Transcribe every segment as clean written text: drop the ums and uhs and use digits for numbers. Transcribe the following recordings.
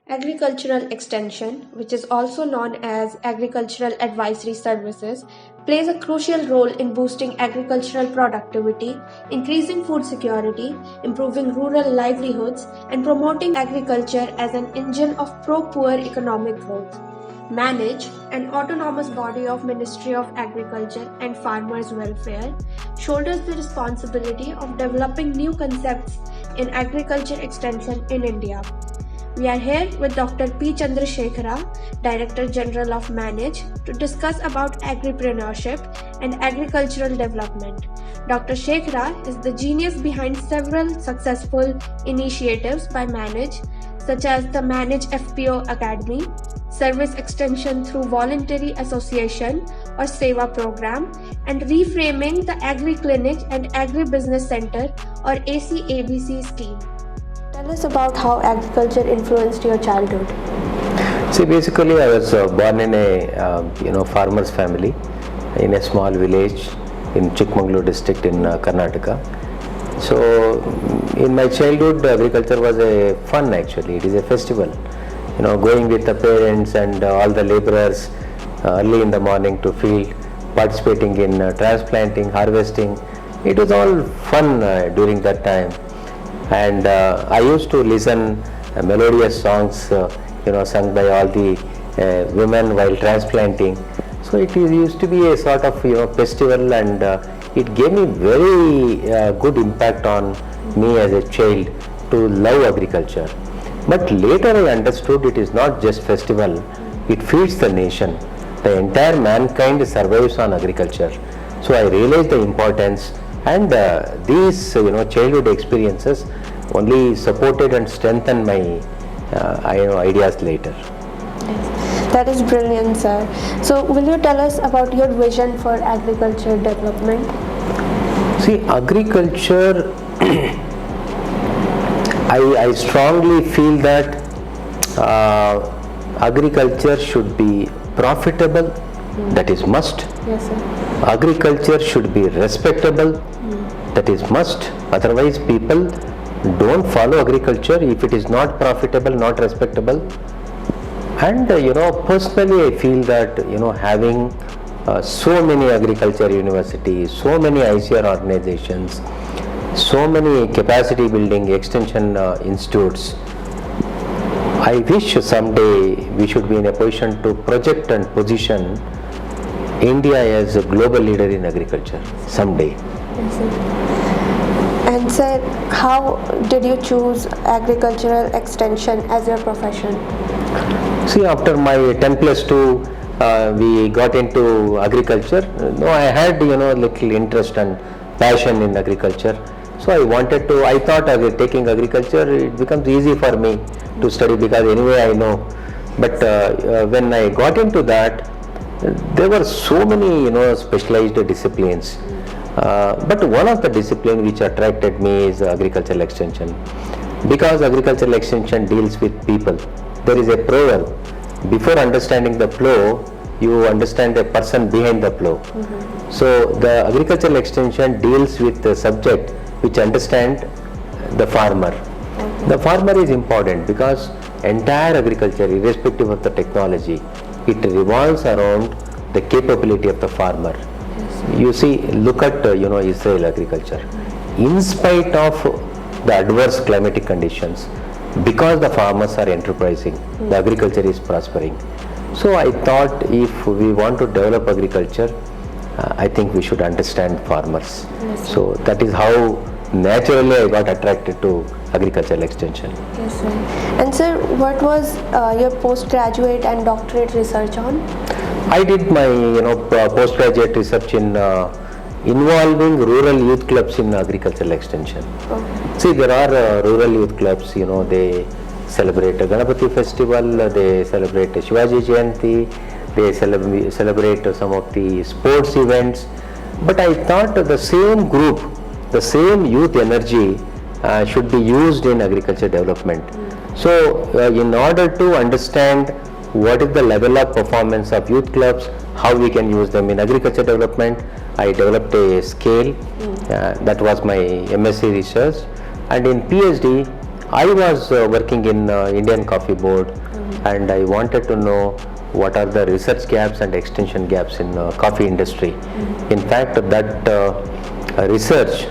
Agricultural extension, which is also known as agricultural advisory services, plays a crucial role in boosting agricultural productivity, increasing food security, improving rural livelihoods, and promoting agriculture as an engine of pro-poor economic growth. MANAGE, an autonomous body of Ministry of Agriculture and Farmers' Welfare, shoulders the responsibility of developing new concepts in agriculture extension in India. We are here with Dr. P. Chandra Shekara, Director General of MANAGE, to discuss about agripreneurship and agricultural development. Dr. Shekara is the genius behind several successful initiatives by MANAGE, such as the MANAGE FPO Academy, service extension through Voluntary Association or SEVA program, and reframing the Agri Clinic and Agribusiness Center or ACABC scheme. Tell us about how agriculture influenced your childhood. See, basically, I was born in a farmer's family in a small village in Chikmagalur district in Karnataka. So, in my childhood, agriculture was a fun actually. It is a festival. Going with the parents and all the laborers early in the morning to field, participating in transplanting, harvesting. It was all fun during that time. And I used to listen melodious songs, sung by all the women while transplanting. So it used to be a sort of festival, and it gave me very good impact on me as a child to love agriculture. But later I understood it is not just festival; it feeds the nation. The entire mankind survives on agriculture. So I realized the importance, and these childhood experiences only supported and strengthened my ideas later. Yes. That is brilliant, sir. So will you tell us about your vision for agriculture development? See, agriculture, I strongly feel that agriculture should be profitable, that is must. Yes, sir. Agriculture should be respectable, that is must. Otherwise people don't follow agriculture if it is not profitable, not respectable. And personally I feel that having so many agriculture universities, so many ICR organizations, so many capacity building extension institutes, I wish someday we should be in a position to project and position India as a global leader in agriculture someday. Yes, sir. And sir, how did you choose agricultural extension as your profession? See, after my 10+2, we got into agriculture. I had little interest and passion in agriculture. So I thought taking agriculture, it becomes easy for me to study because anyway I know. But when I got into that, there were so many specialized disciplines. But one of the disciplines which attracted me is agricultural extension, because agricultural extension deals with people. There is a proverb: before understanding the plow, you understand the person behind the plow. So the agricultural extension deals with the subject which understand the farmer. The farmer is important because entire agriculture, irrespective of the technology, it revolves around the capability of the farmer. You see, look at Israel agriculture. In spite of the adverse climatic conditions, because the farmers are enterprising, the agriculture is prospering. So I thought if we want to develop agriculture, I think we should understand farmers. Yes, so that is how naturally I got attracted to agricultural extension. Yes, sir. And sir, what was your postgraduate and doctorate research on? I did my postgraduate research in involving rural youth clubs in agricultural extension. Okay. See, there are rural youth clubs, they celebrate a Ganapati festival, they celebrate Shivaji Jayanti, they celebrate some of the sports events. But I thought the same group, the same youth energy should be used in agriculture development. So in order to understand what is the level of performance of youth clubs, how we can use them in agriculture development, I developed a scale. That was my MSc research. And in PhD, I was working in Indian Coffee Board, and I wanted to know what are the research gaps and extension gaps in coffee industry. In fact, that research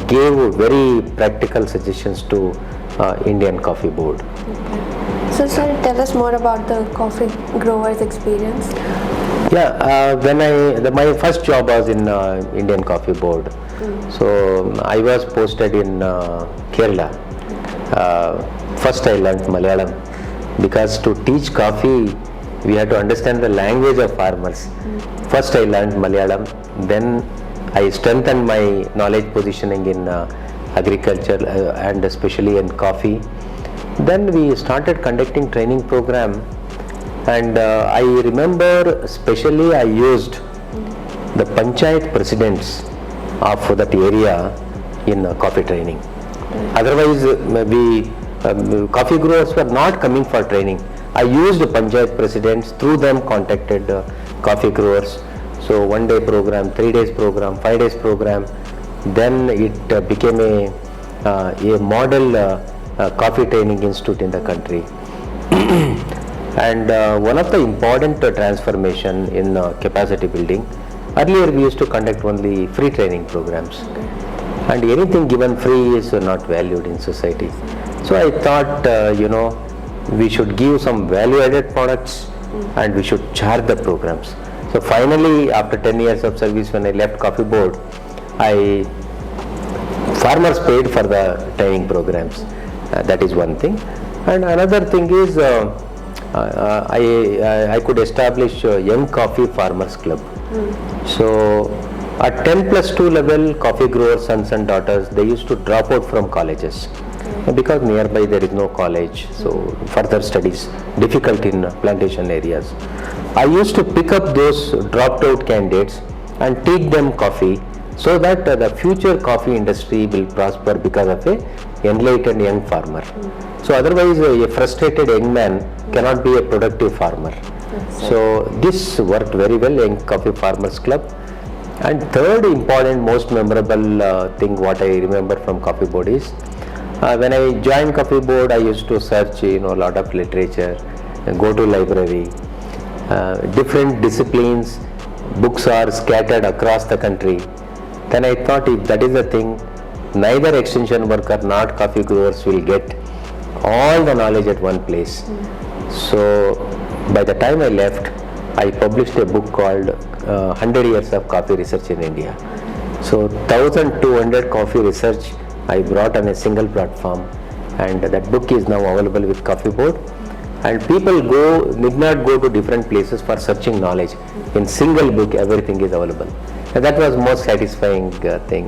gave very practical suggestions to Indian Coffee Board. So sir, tell us more about the coffee growers experience. Yeah, my first job was in Indian Coffee Board. So I was posted in Kerala. First I learned Malayalam, because to teach coffee we had to understand the language of farmers. First I learned Malayalam, then I strengthened my knowledge positioning in agriculture and especially in coffee. Then we started conducting training program, and I remember especially I used the panchayat presidents of that area in coffee training. Otherwise coffee growers were not coming for training. I used panchayat presidents, through them contacted coffee growers. So 1 day program, 3 days program, 5 days program. Then it became a model coffee training institute in the country. And one of the important transformation in capacity building, earlier we used to conduct only free training programs, and anything given free is not valued in society. So I thought we should give some value added products and we should charge the programs. So finally, after 10 years of service, when I left Coffee Board, farmers paid for the training programs. That is one thing. And another thing is I could establish a Young Coffee Farmers Club. So at 10+2 level, coffee growers, sons and daughters, they used to drop out from colleges. Because nearby there is no college, so further studies difficult in plantation areas. I used to pick up those dropped out candidates and teach them coffee, so that the future coffee industry will prosper because of a enlightened young farmer. So otherwise a frustrated young man cannot be a productive farmer. So this worked very well, Young Coffee Farmers Club. And third important, most memorable thing what I remember from Coffee Board is, when I joined Coffee Board, I used to search a lot of literature, go to library, different disciplines, books are scattered across the country. Then I thought, if that is the thing, neither extension worker nor coffee growers will get all the knowledge at one place. So by the time I left, I published a book called 100 Years of Coffee Research in India. So 1200 coffee research I brought on a single platform, and that book is now available with Coffee Board. And people need not go to different places for searching knowledge. In single book, everything is available. And that was most satisfying thing.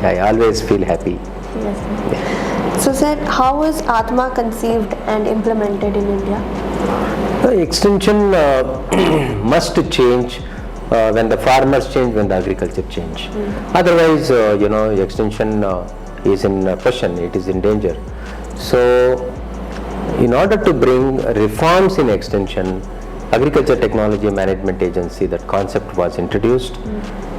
I always feel happy. Yes. So sir, how was Atma conceived and implemented in India? The extension must change when the farmers change, when the agriculture change. Otherwise, extension is in question, it is in danger. So in order to bring reforms in extension, Agriculture Technology Management Agency, that concept was introduced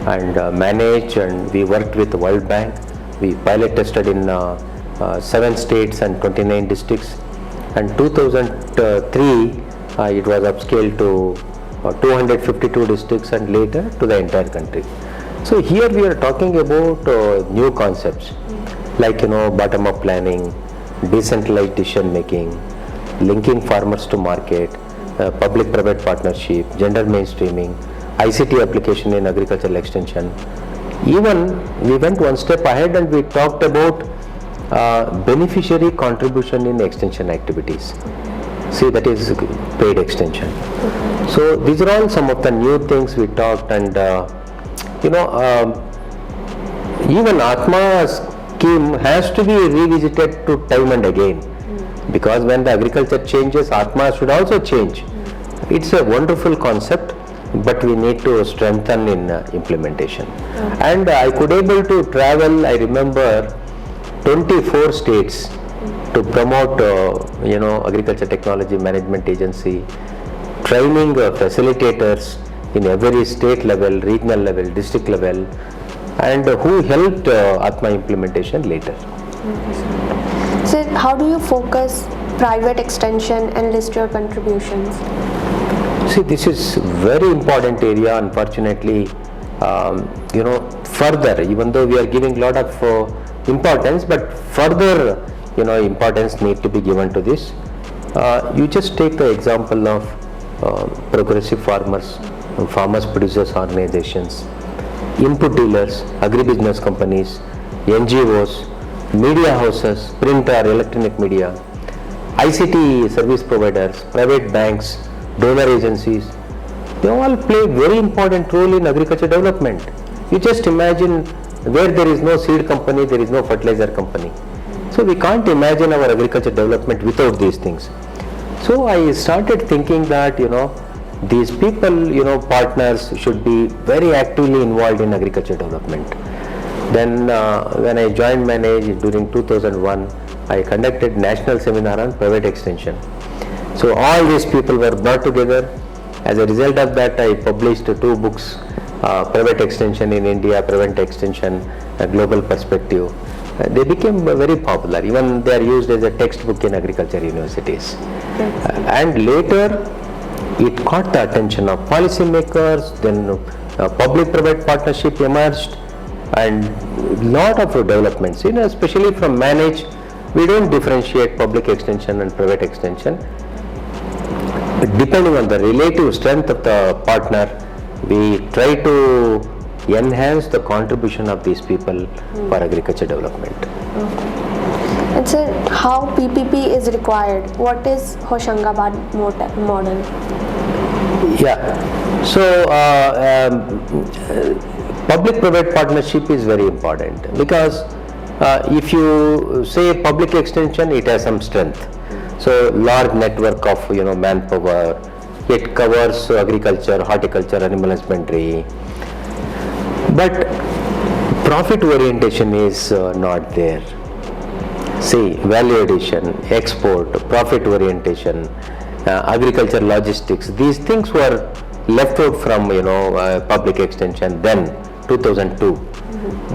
and managed, and we worked with the World Bank. We pilot tested in 7 states and 29 districts, and 2003 it was upscaled to 252 districts and later to the entire country. So here we are talking about new concepts like bottom up planning, decentralized decision making, linking farmers to market, public private partnership, gender mainstreaming, ICT application in agricultural extension. Even we went one step ahead and we talked about beneficiary contribution in extension activities. See, that is paid extension. So these are all some of the new things we talked, and even Atma scheme has to be revisited to time and again, because when the agriculture changes, Atma should also change. It's a wonderful concept, but we need to strengthen in implementation. And I could able to travel, I remember, 24 states to promote Agriculture Technology Management Agency, training facilitators in every state level, regional level, district level. and who helped Atma implementation later. So how do you focus private extension and list your contributions? See, this is very important area. Unfortunately, further, even though we are giving a lot of importance, but further, importance need to be given to this. You just take the example of progressive farmers producers organizations, input dealers, agribusiness companies, NGOs, media houses, print or electronic media, ICT service providers, private banks, donor agencies. They all play very important role in agriculture development. You just imagine where there is no seed company, there is no fertilizer company. So we can't imagine our agriculture development without these things. So I started thinking that, these people, partners should be very actively involved in agriculture development. Then when I joined MANAGE during 2001, I conducted national seminar on private extension. So all these people were brought together. As a result of that, I published 2 books, Private Extension in India, Private Extension, A Global Perspective. They became very popular. Even they are used as a textbook in agriculture universities. And later, it caught the attention of policymakers, then public-private partnership emerged, and lot of developments, especially from MANAGE. We don't differentiate public extension and private extension. Depending on the relative strength of the partner, we try to enhance the contribution of these people for agriculture development. And sir, how PPP is required? What is Hoshangabad model? Yeah, so public-private partnership is very important, because if you say public extension, it has some strength. So large network of manpower, it covers agriculture, horticulture, animal husbandry, but profit orientation is not there. See, value addition, export, profit orientation, agriculture logistics, these things were left out from public extension then 2002.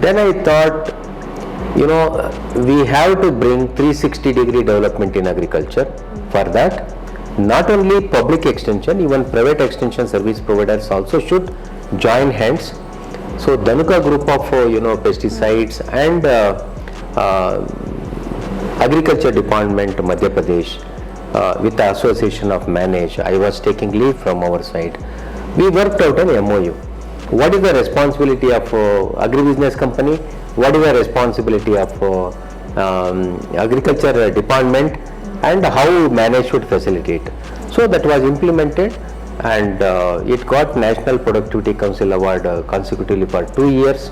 Then I thought, we have to bring 360-degree development in agriculture. For that, not only public extension, even private extension service providers also should join hands. So Dhanuka group of pesticides and agriculture department Madhya Pradesh with the association of MANAGE, I was taking lead from our side. We worked out an MOU. What is the responsibility of agribusiness company? What is the responsibility of agriculture department, and how MANAGE should facilitate? So that was implemented, and it got National Productivity Council Award consecutively for 2 years.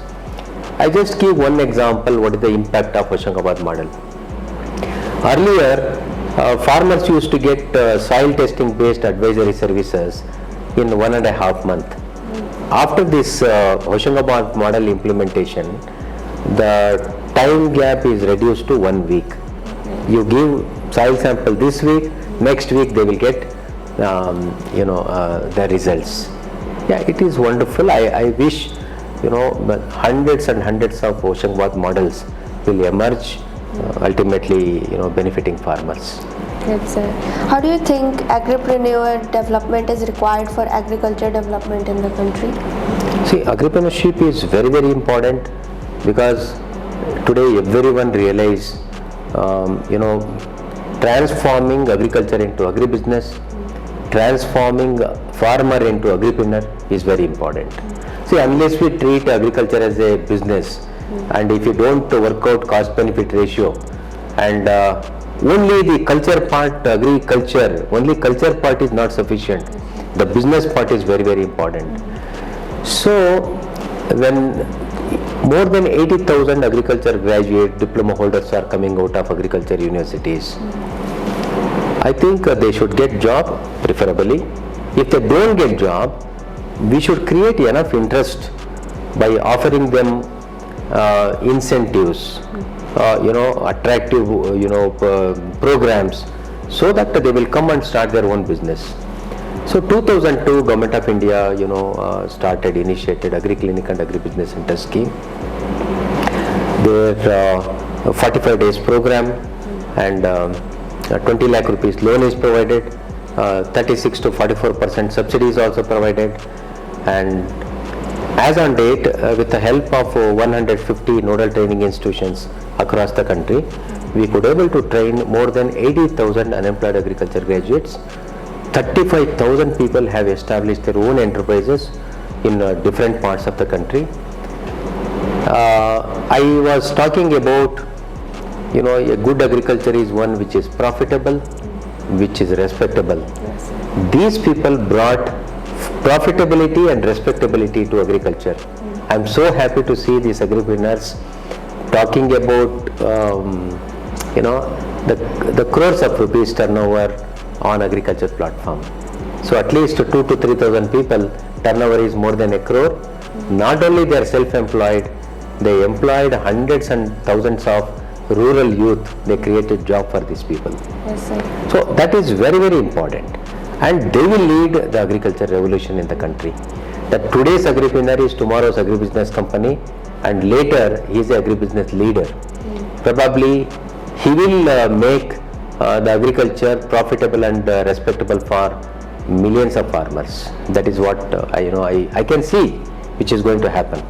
I just give one example, what is the impact of Hoshangabad model. Earlier, farmers used to get soil testing based advisory services in 1.5 months. After this Hoshangabad model implementation, the time gap is reduced to 1 week. You give soil sample this week, next week they will get the results. Yeah, it is wonderful. I wish hundreds and hundreds of Hoshangabad models will emerge, ultimately benefiting farmers. Yes, sir. How do you think agripreneur development is required for agriculture development in the country? See, agripreneurship is very, very important, because today everyone realize, transforming agriculture into agribusiness, transforming farmer into agripreneur is very important. See, unless we treat agriculture as a business, and if you don't work out cost-benefit ratio, and only the culture part, agriculture, only culture part is not sufficient. The business part is very, very important. So, when more than 80,000 agriculture graduate diploma holders are coming out of agriculture universities, I think they should get job, preferably. If they don't get job, we should create enough interest by offering them incentives, attractive, programs, so that they will come and start their own business. So 2002, Government of India, initiated Agri Clinic and Agribusiness Center scheme. Their 45 days program, and 20 lakh rupees loan is provided, 36 to 44% subsidy is also provided, and as on date, with the help of 150 nodal training institutions across the country, we could able to train more than 80,000 unemployed agriculture graduates. 35,000 people have established their own enterprises in different parts of the country. I was talking about, a good agriculture is one which is profitable, which is respectable. Yes. These people brought profitability and respectability to agriculture. I'm so happy to see these agripreneurs talking about, the crores of rupees turnover on agriculture platform. So at least 2,000 to 3,000 people, turnover is more than a crore. Not only they are self-employed, they employed hundreds and thousands of rural youth. They created job for these people. Yes, sir. So that is very, very important, and they will lead the agriculture revolution in the country. That today's agripreneur is tomorrow's agribusiness company, and later he is an agribusiness leader. Probably he will make the agriculture profitable and respectable for millions of farmers. That is what I can see, which is going to happen.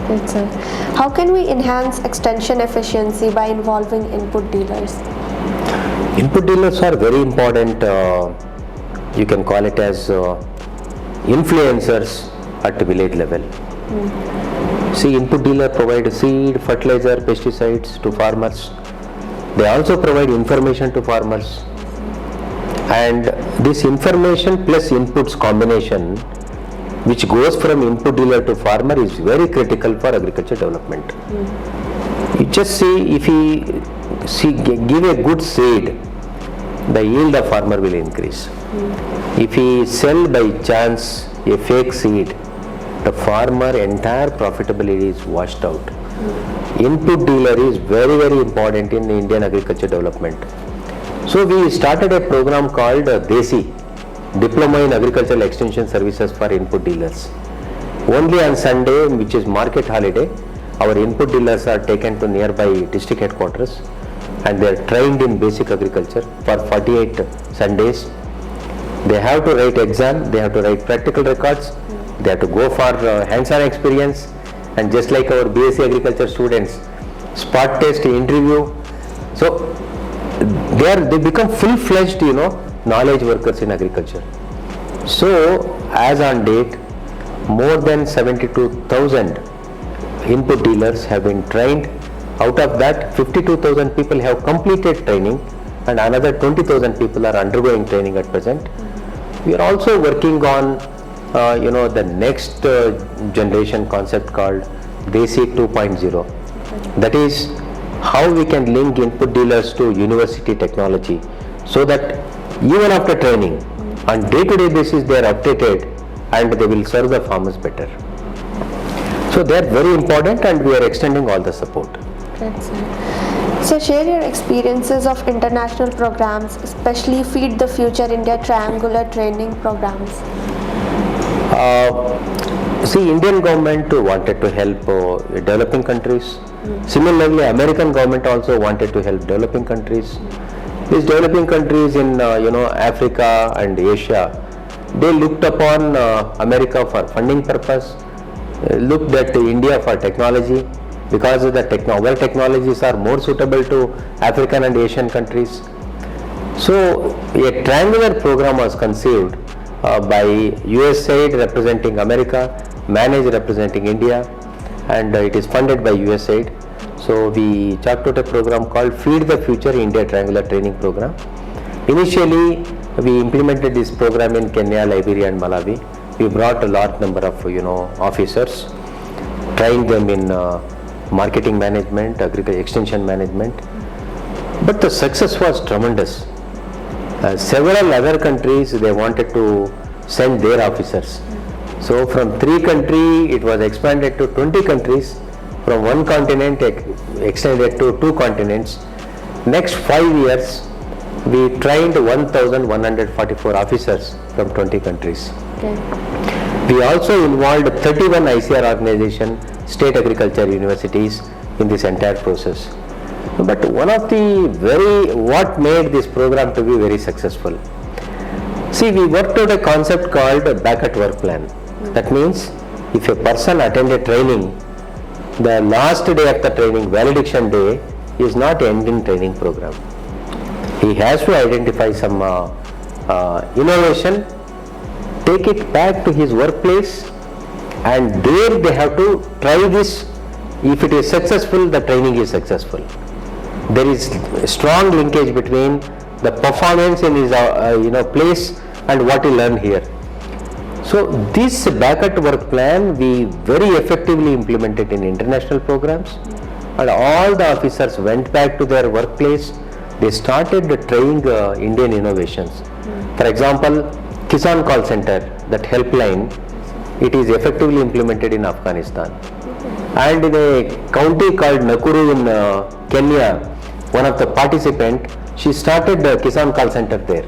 Yes, sir. How can we enhance extension efficiency by involving input dealers? Input dealers are very important. You can call it as influencers at the village level. See, input dealer provide seed, fertilizer, pesticides to farmers. They also provide information to farmers, and this information plus inputs combination, which goes from input dealer to farmer, is very critical for agriculture development. You just see, if he give a good seed, the yield of farmer will increase. If he sell by chance a fake seed, the farmer entire profitability is washed out. Input dealer is very, very important in Indian agriculture development. So we started a program called DESI, Diploma in Agricultural Extension Services for Input Dealers. Only on Sunday, which is market holiday, our input dealers are taken to nearby district headquarters, and they are trained in basic agriculture for 48 Sundays. They have to write exam, they have to write practical records, they have to go for hands-on experience, and just like our BSc agriculture students, spot test, interview. So they become full-fledged, knowledge workers in agriculture. So as on date, more than 72,000 input dealers have been trained. Out of that, 52,000 people have completed training, and another 20,000 people are undergoing training at present. We are also working on the next generation concept called DESI 2.0. That is how we can link input dealers to university technology, so that even after training, on day-to-day basis they are updated and they will serve the farmers better. So they are very important, and we are extending all the support. Great, sir. So share your experiences of international programs, especially Feed the Future India triangular training programs. See, Indian government wanted to help developing countries. Similarly, American government also wanted to help developing countries. These developing countries in Africa and Asia, they looked upon America for funding purpose, looked at India for technology, because of our technologies are more suitable to African and Asian countries. So a triangular program was conceived by USAID representing America, MANAGE representing India, and it is funded by USAID. So we chalked out a program called Feed the Future India Triangular Training Program. Initially, we implemented this program in Kenya, Liberia and Malawi. We brought a large number of officers, trained them in marketing management, agriculture extension management. But the success was tremendous. Several other countries, they wanted to send their officers. So from 3 countries, it was expanded to 20 countries. From 1 continent, extended to 2 continents. Next 5 years, we trained 1,144 officers from 20 countries. Okay. We also involved 31 ICR organization, state agriculture universities in this entire process. But one of the what made this program to be very successful. See, we worked out a concept called back at work plan. That means if a person attended training, the last day of the training, valediction day, is not ending training program. He has to identify some innovation, take it back to his workplace, and there they have to try this. If it is successful, the training is successful. There is a strong linkage between the performance in his place and what he learned here. So this back at work plan we very effectively implemented in international programs, and all the officers went back to their workplace. They started training Indian innovations. For example, Kisan call center, that helpline, it is effectively implemented in Afghanistan. And in a county called Nakuru in Kenya, one of the participants, she started the Kisan call center there.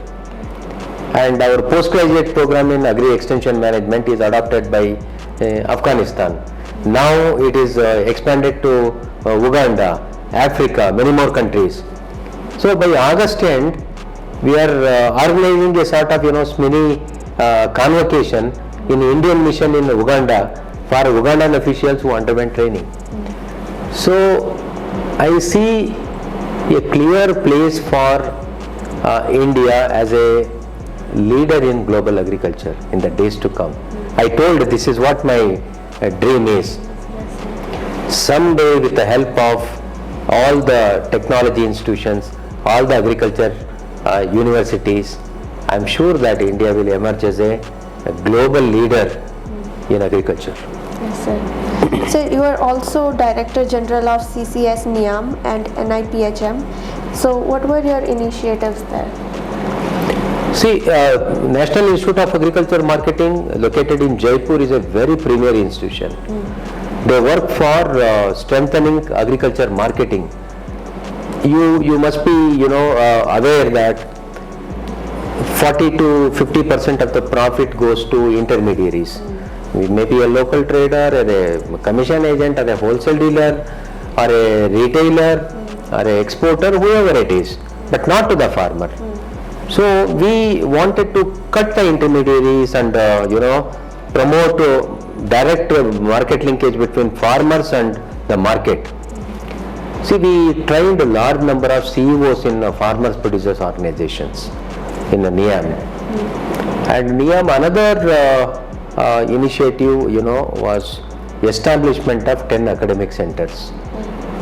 And our postgraduate program in Agri extension management is adopted by Afghanistan. Now it is expanded to Uganda, Africa, many more countries. So by August end, we are organizing a sort of mini convocation in Indian mission in Uganda for Ugandan officials who underwent training. So I see a clear place for India as a leader in global agriculture in the days to come. I told this is what my dream is. Someday, with the help of all the technology institutions, all the agriculture universities, I am sure that India will emerge as a global leader in agriculture. Yes, sir. So you are also Director General of CCS NIAM and NIPHM. So what were your initiatives there? See, National Institute of Agriculture Marketing, located in Jaipur, is a very premier institution. They work for strengthening agriculture marketing. You must be aware that 40 to 50% of the profit goes to intermediaries. It may be a local trader, or a commission agent, or a wholesale dealer, or a retailer, or an exporter, whoever it is, but not to the farmer. So we wanted to cut the intermediaries and promote direct market linkage between farmers and the market. See, we trained a large number of CEOs in farmers producers organizations in the NIAM. And NIAM, another initiative was establishment of 10 academic centers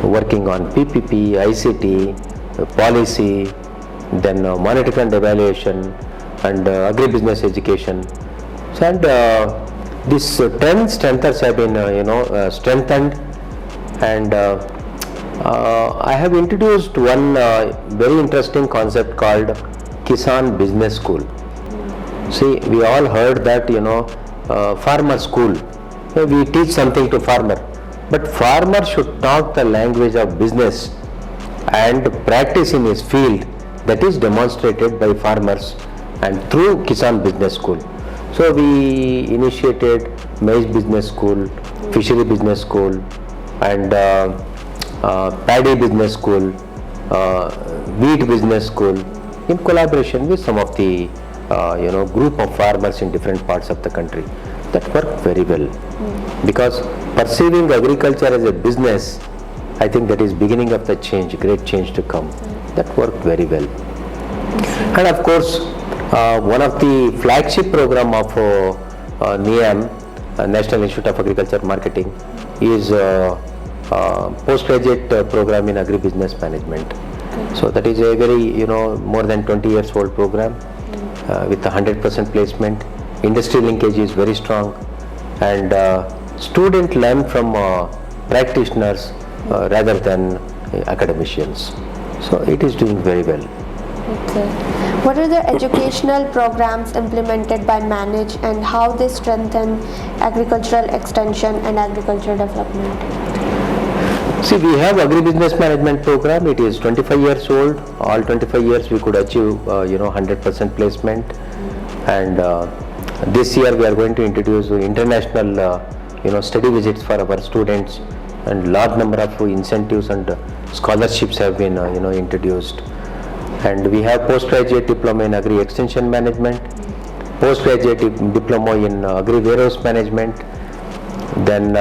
working on PPP, ICT, policy, then monetary fund evaluation, and agribusiness education. So, and these 10 centers have been strengthened, and I have introduced one very interesting concept called Kisan Business School. See, we all heard that farmer school, we teach something to farmer, but farmer should talk the language of business and practice in his field. That is demonstrated by farmers and through Kisan Business School. So we initiated maize business school, fishery business school, and paddy business school, wheat business school, in collaboration with some of the group of farmers in different parts of the country. That worked very well, because perceiving agriculture as a business, I think that is beginning of the change, great change to come. That worked very well. And of course, one of the flagship program of NIAM, National Institute of Agriculture Marketing, is postgraduate program in Agribusiness Management. So that is a very more than 20 years old program with 100% placement. Industry linkage is very strong, and students learn from practitioners rather than academicians. So it is doing very well. Okay. What are the educational programs implemented by MANAGE, and how they strengthen agricultural extension and agricultural development? See, we have Agribusiness Management Program. It is 25 years old. All 25 years we could achieve, 100% placement. And this year we are going to introduce international, study visits for our students, and large number of incentives and scholarships have been, introduced. And we have postgraduate diploma in Agri Extension Management, postgraduate diploma in Agri Warehouse Management, then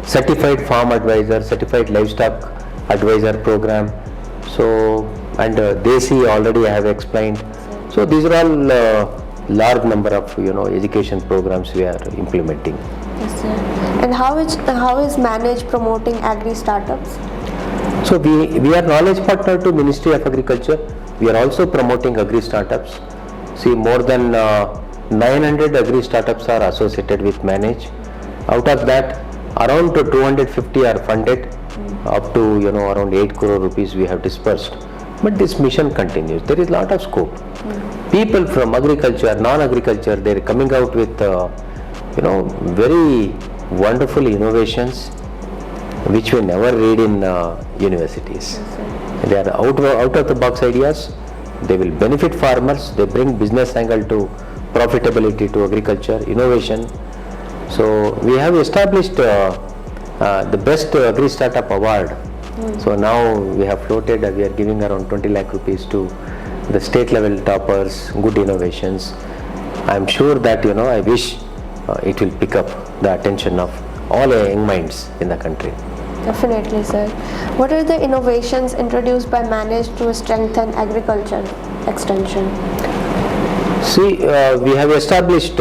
certified farm advisor, certified livestock advisor program. So, and Desi already I have explained. So these are all large number of education programs we are implementing. Yes, sir. And how is MANAGE promoting agri startups? So we are knowledge partner to Ministry of Agriculture. We are also promoting agri startups. See, more than 900 agri startups are associated with MANAGE. Out of that, around 250 are funded, up to around 8 crore rupees we have dispersed. But this mission continues. There is a lot of scope. People from agriculture, non-agriculture, they are coming out with very wonderful innovations which we never read in universities. They are out of the box ideas. They will benefit farmers. They bring business angle to profitability to agriculture, innovation. So we have established the best agri startup award. So now we have floated, we are giving around 20 lakh rupees to the state level toppers, good innovations. I am sure that I wish it will pick up the attention of all young minds in the country. Definitely, sir. What are the innovations introduced by MANAGE to strengthen agriculture extension? See, we have established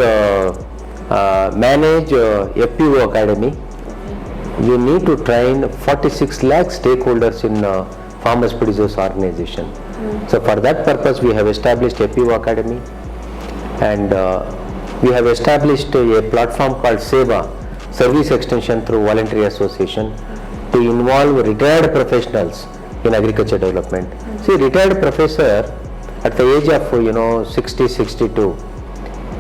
MANAGE FPO Academy. We need to train 46 lakh stakeholders in Farmers Producers Organization. So for that purpose we have established FPO Academy, and we have established a platform called SEVA, Service Extension through Voluntary Association, to involve retired professionals in agriculture development. See, retired professor at the age of 60, 62,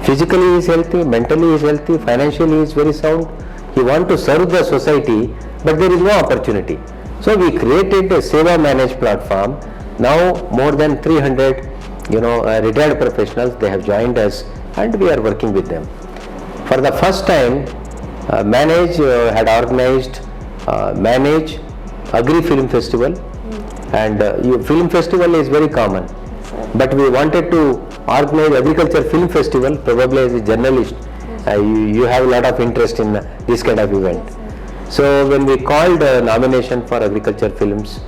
physically he is healthy, mentally he is healthy, financially he is very sound. He wants to serve the society, but there is no opportunity. So we created a SEVA Manage platform. Now more than 300 retired professionals, they have joined us, and we are working with them. For the first time, MANAGE had organized MANAGE Agri Film Festival, and film festival is very common, but we wanted to organize Agriculture Film Festival. Probably as a journalist, you have a lot of interest in this kind of event. So when we called nomination for agriculture films,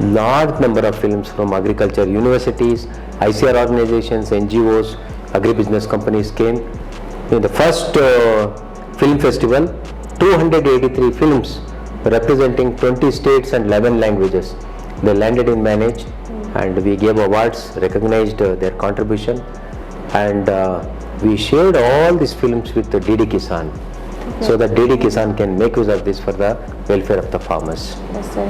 large number of films from agriculture universities, ICR organizations, NGOs, agribusiness companies came. In the first film festival, 283 films representing 20 states and 11 languages. They landed in MANAGE, and we gave awards, recognized their contribution, and we shared all these films with the DD Kisan, so that DD Kisan can make use of this for the welfare of the farmers. Yes, sir.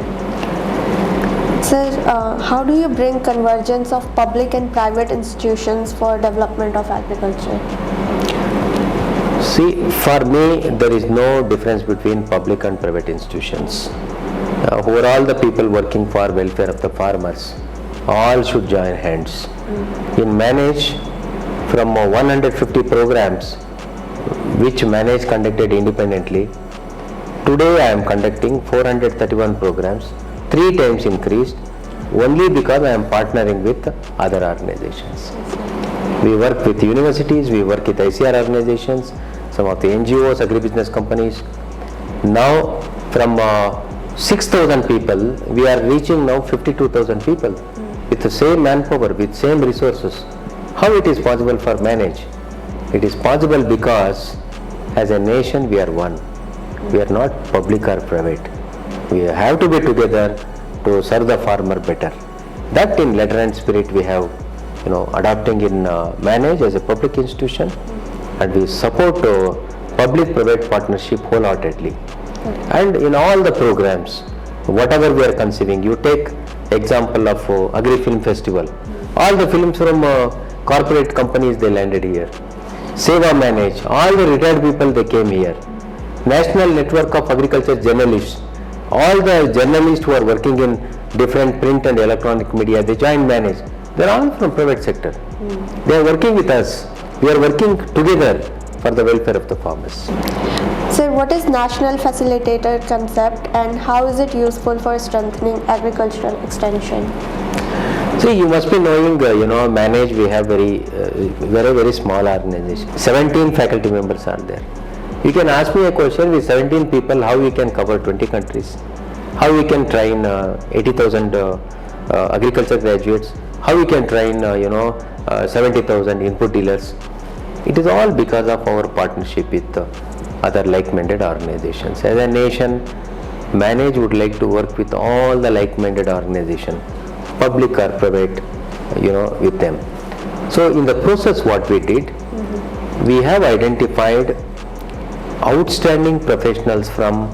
Sir, how do you bring convergence of public and private institutions for development of agriculture? See, for me, there is no difference between public and private institutions. Who are all the people working for welfare of the farmers? All should join hands. In MANAGE, from 150 programs which MANAGE conducted independently, today I am conducting 431 programs, 3 times increased, only because I am partnering with other organizations. We work with universities, we work with ICR organizations, some of the NGOs, agribusiness companies. Now from 6,000 people, we are reaching now 52,000 people with the same manpower, with same resources. How it is possible for MANAGE? It is possible because as a nation we are one. We are not public or private. We have to be together to serve the farmer better. That in letter and spirit we have adopting in MANAGE as a public institution, and we support public-private partnership wholeheartedly. And in all the programs, whatever we are conceiving, you take example of Agri Film Festival. All the films from corporate companies, they landed here. SEVA MANAGE, all the retired people, they came here. National Network of Agriculture Journalists, All the journalists who are working in different print and electronic media, they join MANAGE. They are all from private sector. They are working with us. We are working together for the welfare of the farmers. Sir, what is National Facilitator concept and how is it useful for strengthening agricultural extension? See, you must be knowing, MANAGE, we have very small organization. 17 faculty members are there. You can ask me a question with 17 people, how we can cover 20 countries, how we can train 80,000 agriculture graduates, how we can train 70,000 input dealers. It is all because of our partnership with other like-minded organizations. As a nation, MANAGE would like to work with all the like-minded organizations, public or private, with them. So in the process what we did, we have identified outstanding professionals from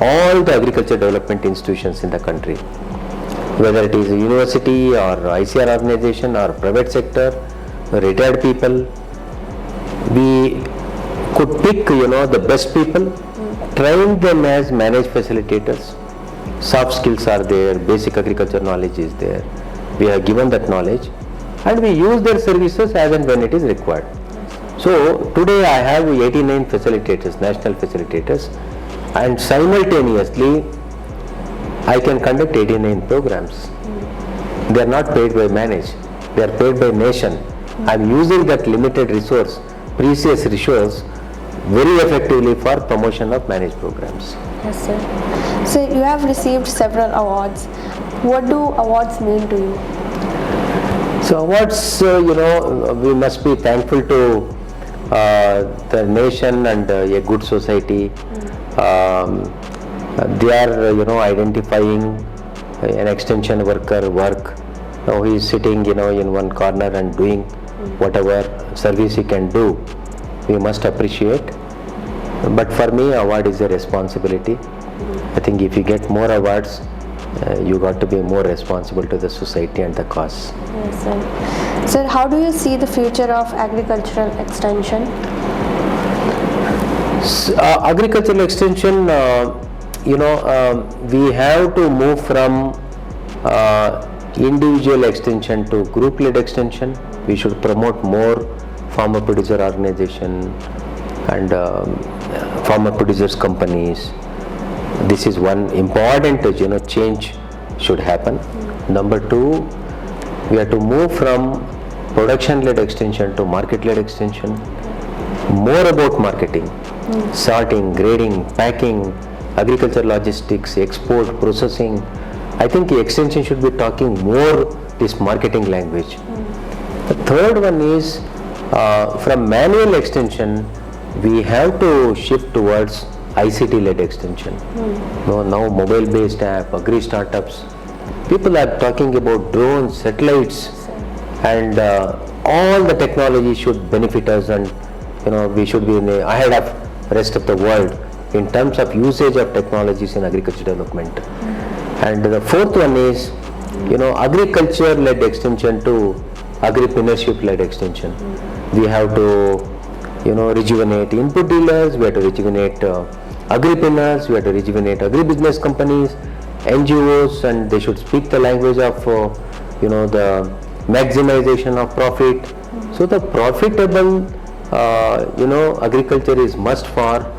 all the agriculture development institutions in the country, whether it is a university or ICR organization or private sector, retired people. We could pick, the best people, train them as MANAGE facilitators. Soft skills are there, basic agriculture knowledge is there. We have given that knowledge and we use their services as and when it is required. So today I have 89 facilitators, national facilitators, and simultaneously I can conduct 89 programs. They are not paid by MANAGE, they are paid by nation. I am using that limited resource, precious resource, very effectively for promotion of MANAGE programs. Yes, sir. So you have received several awards. What do awards mean to you? So awards, we must be thankful to the nation and a good society. They are, identifying an extension worker work. He is sitting, in one corner and doing whatever service he can do. We must appreciate. But for me, award is a responsibility. I think if you get more awards, you got to be more responsible to the society and the cause. Yes, sir. Sir, how do you see the future of agricultural extension? Agricultural extension, we have to move from individual extension to group-led extension. We should promote more farmer producer organization and farmer producers companies. This is one important change should happen. Number two, we have to move from production-led extension to market-led extension. More about marketing, sorting, grading, packing, agriculture logistics, export, processing. I think the extension should be talking more this marketing language. The third one is from manual extension, we have to shift towards ICT-led extension. Now mobile-based app, agri startups, people are talking about drones, satellites, and all the technology should benefit us, and we should be ahead of rest of the world in terms of usage of technologies in agriculture development. And the fourth one is agriculture-led extension to agripreneurship-led extension. We have to rejuvenate input dealers, we have to rejuvenate agripreneurs, we have to rejuvenate agribusiness companies, NGOs, and they should speak the language of the maximization of profit. So the profitable agriculture is must for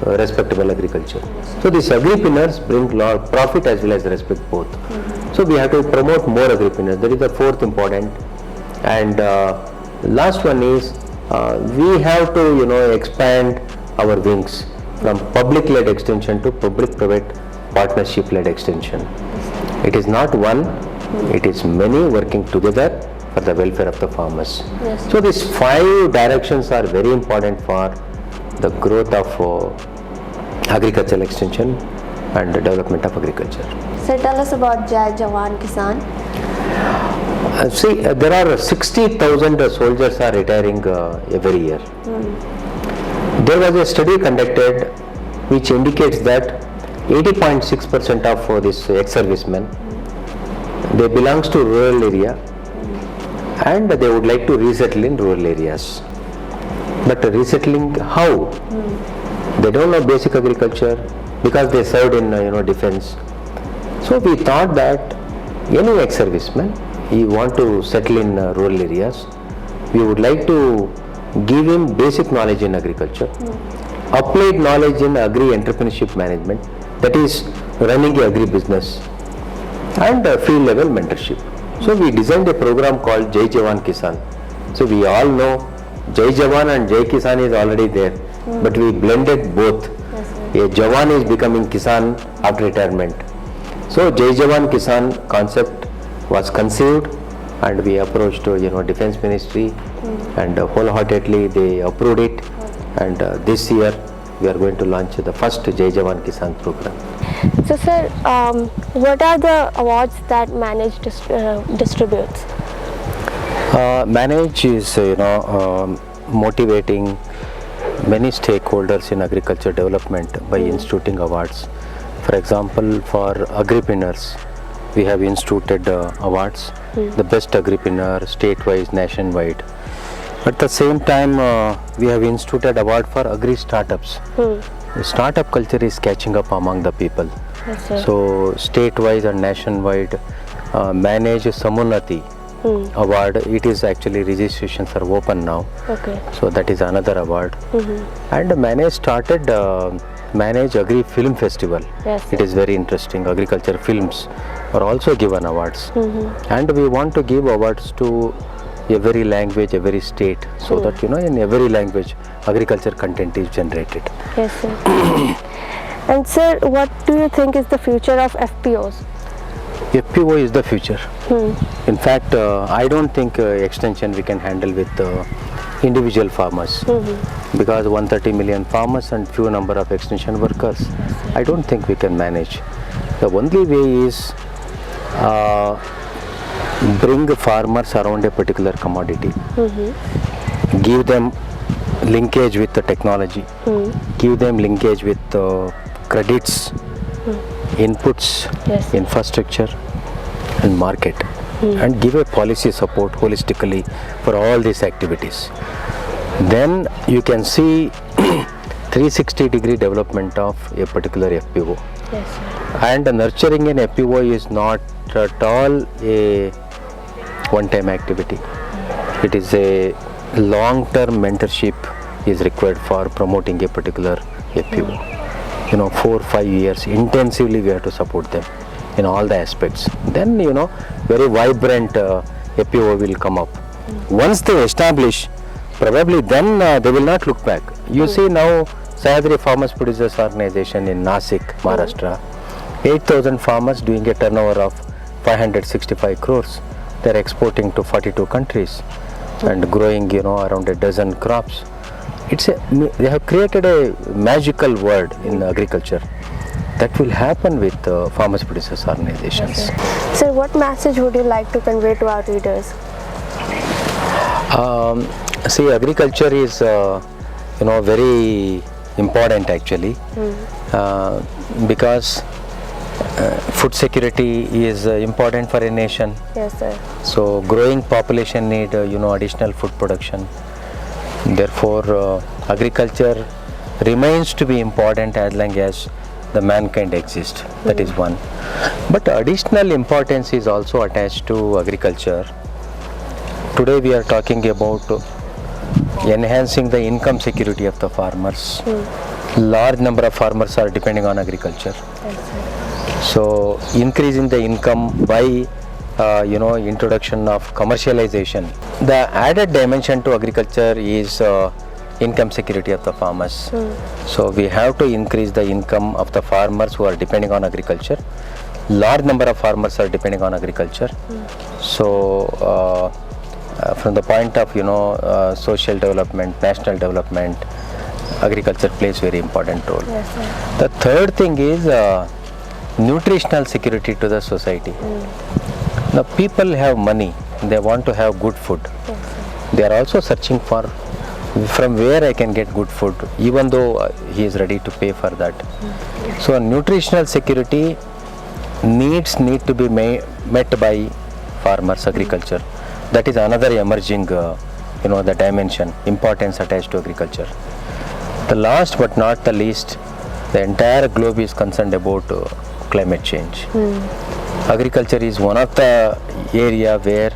respectable agriculture. So these agripreneurs bring lot of profit as well as respect both. So we have to promote more agripreneurs. That is the fourth important. And last one is we have to expand our wings from public-led extension to public-private partnership-led extension. It is not one, it is many working together for the welfare of the farmers. Yes. So these 5 directions are very important for the growth of agricultural extension and the development of agriculture. So tell us about Jai Jawan Kisan. There are 60,000 soldiers are retiring every year. There was a study conducted which indicates that 80.6% of this ex-servicemen, they belongs to rural area and they would like to resettle in rural areas. But resettling how? They don't know basic agriculture, because they served in defense. So we thought that any ex-serviceman, he want to settle in rural areas, we would like to give him basic knowledge in agriculture, applied knowledge in agri-entrepreneurship management, that is running a agribusiness, and field level mentorship. So we designed a program called Jai Jawan Kisan. So we all know Jai Jawan and Jai Kisan is already there, but we blended both. A Jawan is becoming Kisan after retirement. So Jai Jawan Kisan concept was conceived, and we approached Defense Ministry, and wholeheartedly they approved it. And this year we are going to launch the first Jai Jawan Kisan program. So sir, what are the awards that MANAGE distributes? MANAGE is motivating many stakeholders in agriculture development by instituting awards. For example, for agripreneurs, we have instituted awards, the best agripreneur, state-wise, nation-wide. At the same time, we have instituted award for agri startups. The startup culture is catching up among the people. So state-wise and nation-wide, MANAGE Samunati award, it is actually registrations are open now. So that is another award. And MANAGE started MANAGE Agri Film Festival. It is very interesting. Agriculture films are also given awards. And we want to give awards to every language, every state, so that in every language agriculture content is generated. Yes, sir. And sir, what do you think is the future of FPOs? FPO is the future. In fact, I don't think extension we can handle with individual farmers, because 130 million farmers and few number of extension workers, I don't think we can manage. The only way is bring farmers around a particular commodity, give them linkage with the technology, give them linkage with credits, inputs, infrastructure and market, and give a policy support holistically for all these activities. Then you can see 360-degree development of a particular FPO. And nurturing an FPO is not at all a one-time activity. It is a long-term mentorship is required for promoting a particular FPO. 4-5 years intensively we have to support them in all the aspects. Then very vibrant FPO will come up. Once they establish, probably then they will not look back. You see now Sahyadri Farmers Producers Organization in Nasik, Maharashtra, 8,000 farmers doing a turnover of 565 crores. They are exporting to 42 countries and growing around a dozen crops. They have created a magical world in agriculture. That will happen with farmers producers organizations. Sir, what message would you like to convey to our readers? See, agriculture is very important actually, because food security is important for a nation. Yes, sir. So growing population need additional food production. Therefore, agriculture remains to be important as long as the mankind exists. That is one. But additional importance is also attached to agriculture. Today we are talking about enhancing the income security of the farmers. Large number of farmers are depending on agriculture. So increasing the income by introduction of commercialization. The added dimension to agriculture is income security of the farmers. So we have to increase the income of the farmers who are depending on agriculture. Large number of farmers are depending on agriculture. So from the point of social development, national development, agriculture plays very important role. The third thing is nutritional security to the society. Now people have money, they want to have good food. They are also searching for from where I can get good food, even though he is ready to pay for that. So nutritional security needs need to be met by farmers, agriculture. That is another emerging the dimension, importance attached to agriculture. The last but not the least, the entire globe is concerned about climate change. Agriculture is one of the area where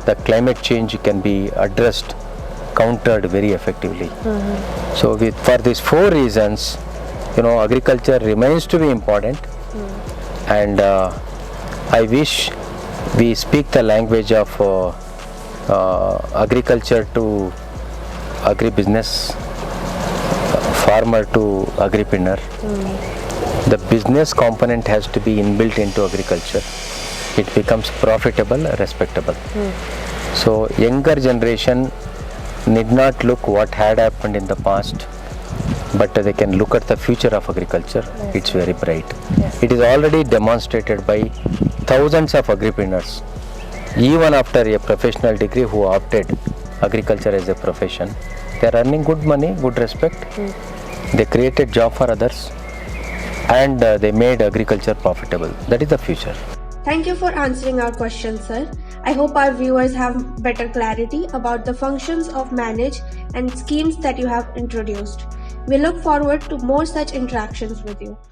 the climate change can be addressed, countered very effectively. So for these 4 reasons, agriculture remains to be important, and I wish we speak the language of agriculture to agribusiness, farmer to agripreneur. The business component has to be inbuilt into agriculture. It becomes profitable, respectable. So younger generation need not look what had happened in the past, but they can look at the future of agriculture. It's very bright. It is already demonstrated by thousands of agripreneurs, even after a professional degree, who opted agriculture as a profession. They are earning good money, good respect. They created job for others, and they made agriculture profitable. That is the future. Thank you for answering our questions, sir. I hope our viewers have better clarity about the functions of MANAGE and schemes that you have introduced. We look forward to more such interactions with you.